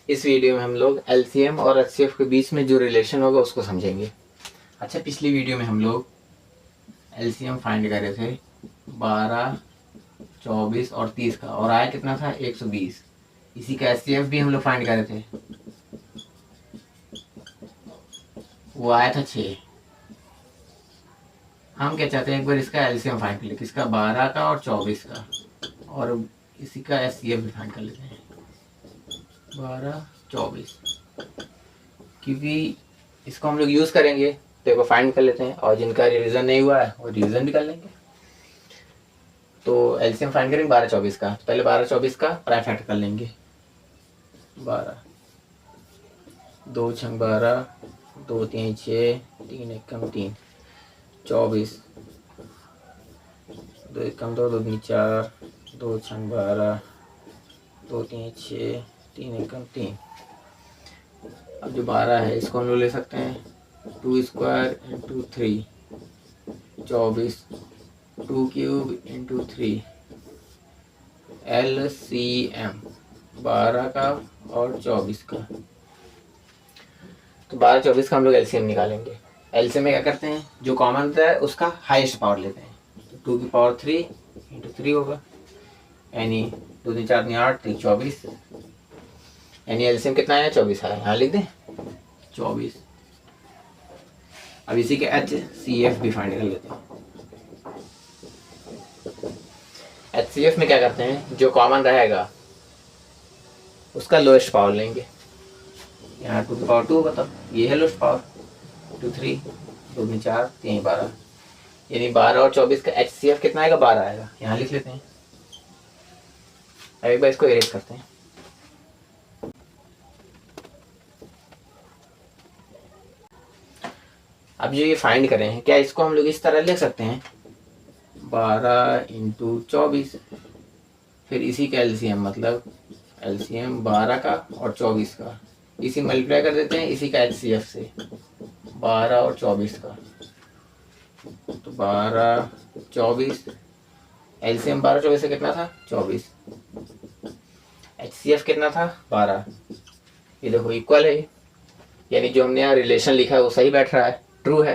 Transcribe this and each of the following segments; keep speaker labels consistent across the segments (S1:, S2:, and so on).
S1: इस वीडियो में हम लोग एलसीएम और एचसीएफ के बीच में जो रिलेशन होगा उसको समझेंगे। अच्छा, पिछली वीडियो में हम लोग एलसीएम फाइंड कर रहे थे 12, 24 और 30 का, और आया कितना था 120। इसी का एचसीएफ भी हम लोग फाइंड कर रहे थे, वो आया था 6। हम क्या चाहते हैं, एक बार इसका एलसीएम फाइंड कर ले, किसका 12 का और 24 का, और इसी का एचसीएफ भी फाइंड कर लेते हैं 12, 24, क्योंकि इसको हम लोग यूज़ करेंगे तो एक बार फाइंड कर लेते हैं, और जिनका रिवीजन नहीं हुआ है वो रिवीजन भी कर लेंगे। तो एलसीएम फाइंड करेंगे 12, 24 का। तो पहले 12, 24 का प्राइम फैक्टर कर लेंगे। 12, 2 छंग 12, 2 3 6, 3 एकम 3, 24, 2 एकम 2, 2 दूनी 4, 2 छंग 12, 2 3 6, 3 एकम 3। अब जो 12 है इसको हम लोग ले सकते हैं 2 square into 3, 24, 2 cube into 3, LCM 12 का और 24 का। तो 12, 24 का हम लोग एलसीएम निकालेंगे। एलसीएम में क्या करते हैं, जो कॉमन रहता है उसका हाईएस्ट पावर लेते हैं। तो 2 की पावर 3 इंटू 3 होगा, यानी 2 3 4 3 8, 3 24, यानी एलसीएम कितना आया 24 आया। यहाँ लिख दें 24। अब इसी के एचसीएफ भी फाइंड कर लेते हैं। एचसीएफ में क्या करते हैं, जो कॉमन रहेगा उसका लोएस्ट पावर लेंगे। यहाँ 2 की पावर 2 होगा, तब ये है लोएस्ट पावर 2 3, 2 में 4, 3 12, यानी 12 और 24 का एचसीएफ कितना आएगा 12 आएगा। यहाँ लिख लेते हैं। अब एक बार इसको इरेज करते हैं। अब जो ये फाइंड करें हैं, क्या इसको हम लोग इस तरह लिख सकते हैं 12 इंटू 24, फिर इसी का एलसीएम, मतलब एलसीएम 12 का और 24 का, इसी मल्टीप्लाई कर देते हैं इसी का एचसीएफ से 12 और 24 का। तो 12, 24, एलसीएम 12, 24 से कितना था 24, एचसीएफ कितना था 12। ये देखो इक्वल है, यानी जो हमने यहाँ रिलेशन लिखा है वो सही बैठ रहा है, ट्रू है।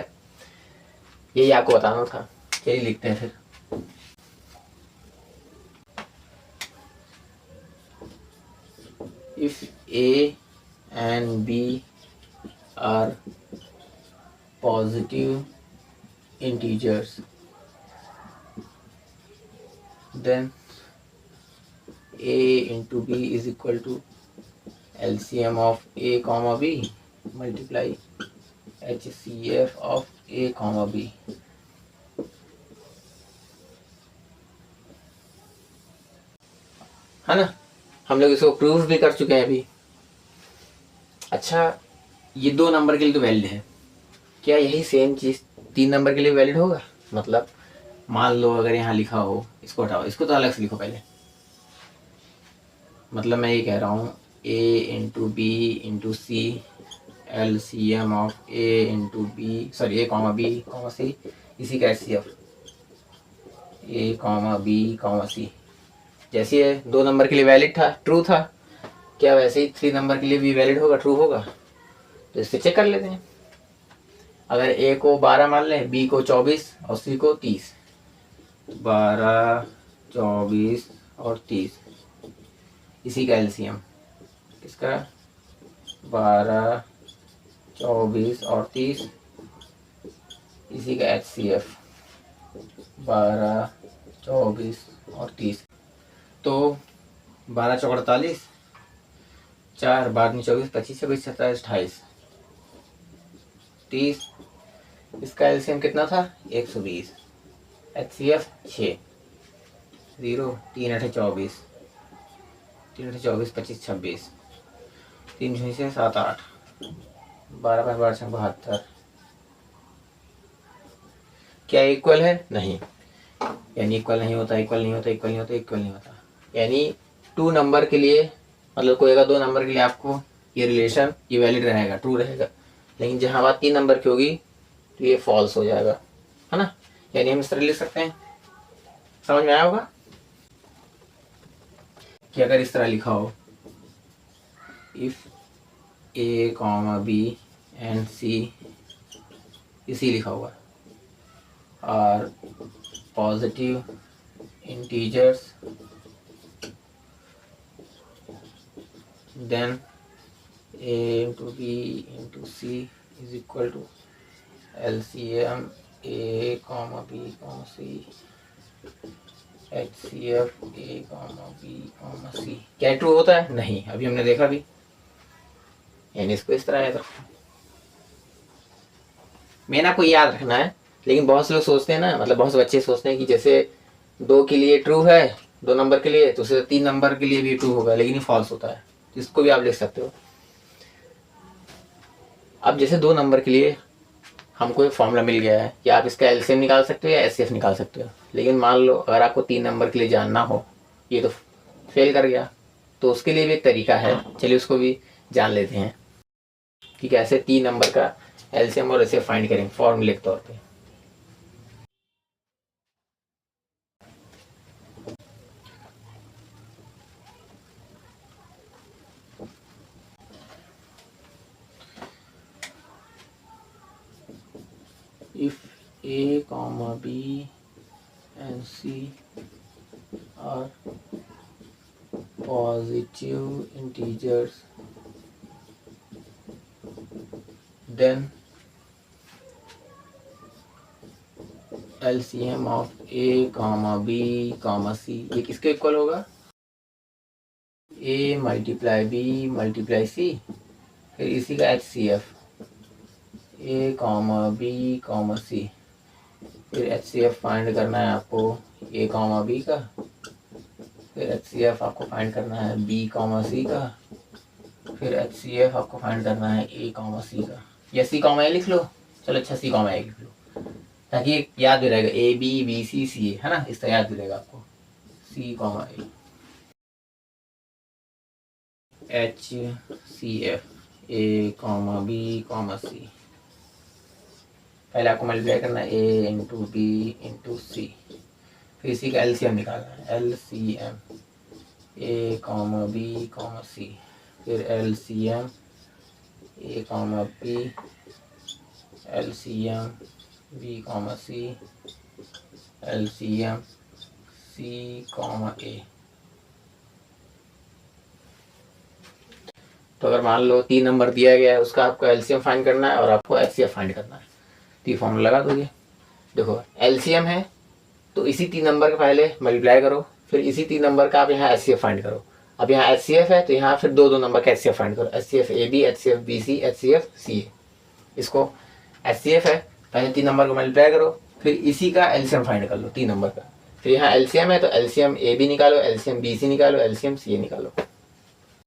S1: यही आपको बताना था। यही लिखते हैं फिर। If A and B are positive integers, then A into B is equal to LCM of A comma B multiply HCF of A comma B। है ना, हम लोग इसको प्रूफ भी कर चुके हैं अभी। अच्छा, ये 2 नंबर के लिए तो वैलिड है, क्या यही सेम चीज़ 3 नंबर के लिए वैलिड होगा? मतलब मान लो अगर यहाँ लिखा हो, इसको हटाओ, इसको तो अलग से लिखो पहले। मतलब मैं ये कह रहा हूँ A into B into C LCM of A into B, sorry A comma B comma C, इसी का HCF A comma B comma C. जैसे ये 2 नंबर के लिए वैलिड था, ट्रू था, क्या वैसे ही 3 नंबर के लिए भी वैलिड होगा, ट्रू होगा? तो इससे चेक कर लेते हैं। अगर A को 12 मान लें, B को 24 और C को 30, 12, 24 और 30, इसी का एलसीएम किसका 12, 24 और 30, इसी का एचसीएफ 12, 24 और 30। तो 12 चौक 48, 4 12 24, 25 26 27 28 30, इसका एलसीएम कितना था 120, एचसीएफ 6, 0 3 8 24, 3 8 24 25 26, 3 6 7 8, 12 5 12 6 72। क्या इक्वल है? नहीं, यानी इक्वल नहीं होता, इक्वल नहीं होता, इक्वल नहीं होता, इक्वल नहीं होता। यानी 2 नंबर के लिए, मतलब कोई अगर 2 नंबर के लिए आपको ये रिलेशन ये वैलिड रहेगा, ट्रू रहेगा, लेकिन जहाँ बात 3 नंबर की होगी तो ये फॉल्स हो जाएगा, है ना। यानी हम इस तरह लिख सकते हैं, समझ में आया होगा कि अगर इस तरह लिखा हो if A comma B and C, इसी लिखा हुआ are positive integers, then a into b into c is equal to LCM a comma b comma c HCF a comma b comma c। क्या ट्रू होता है? नहीं, अभी हमने देखा भी, यानी इसको इस तरह याद रखो। मैंने आपको याद रखना है, लेकिन बहुत से लोग सोचते हैं ना, मतलब बहुत से बच्चे सोचते हैं कि जैसे 2 के लिए ट्रू है 2 नंबर के लिए, तो उसे 3 नंबर के लिए भी ट्रू होगा, लेकिन ये फॉल्स होता है। इसको भी आप लिख सकते हो। अब जैसे 2 नंबर के लिए हमको एक फॉर्मूला मिल गया है कि आप इसका एलसीएम निकाल सकते हो या एचसीएफ निकाल सकते हो, लेकिन मान लो अगर आपको 3 नंबर के लिए जानना हो, ये तो फेल कर गया, तो उसके लिए भी एक तरीका है, चलिए उसको भी जान लेते हैं कि कैसे 3 नंबर का एलसीएम और एचसीएफ फाइंड करें फॉर्मूले के तौर पे। If A comma B and C are positive integers, then LCM of A comma B comma C ये किसके इक्वल होगा? A multiply B multiply C, फिर इसी का HCF A comma B comma C, फिर HCF फाइंड करना है आपको A कॉमा B का, फिर HCF आपको फाइंड करना है B कॉमा C का, फिर HCF आपको फाइंड करना है A कॉमा C का, या C कॉमा A लिख लो, चलो अच्छा C कॉमा A लिख लो, ताकि याद भी रहेगा A B B C C A, है ना, इस तरह याद भी रहेगा आपको। C comma A HCF A comma B comma C, पहले आपको मल्टीप्लाई करना है A इंटू बी इंटू सी, फिर इसी का एलसीएम निकालना है LCM A comma B comma C, फिर LCM A comma B LCM B comma C LCM C comma A। तो अगर मान लो 3 नंबर दिया गया है, उसका आपको एलसीएम फाइंड करना है और आपको एचसीएफ फाइंड करना है, तो ये फॉर्मूला लगा दोगे। देखो एलसीएम है तो इसी 3 नंबर का पहले मल्टीप्लाई करो, फिर इसी 3 नंबर का आप यहाँ एचसीएफ फाइंड करो। अब यहाँ एचसीएफ है तो यहाँ फिर 2 नंबर का एचसीएफ फाइंड करो, HCF A B HCF B C HCF C A. इसको एचसीएफ है पहले 3 नंबर को मल्टीप्लाई करो, फिर इसी का एलसीएम फाइंड कर लो 3 नंबर का, फिर यहाँ एलसीएम है तो एलसीएम ए बी निकालो, एलसीएम बी सी निकालो, एलसीएम सी ए निकालो।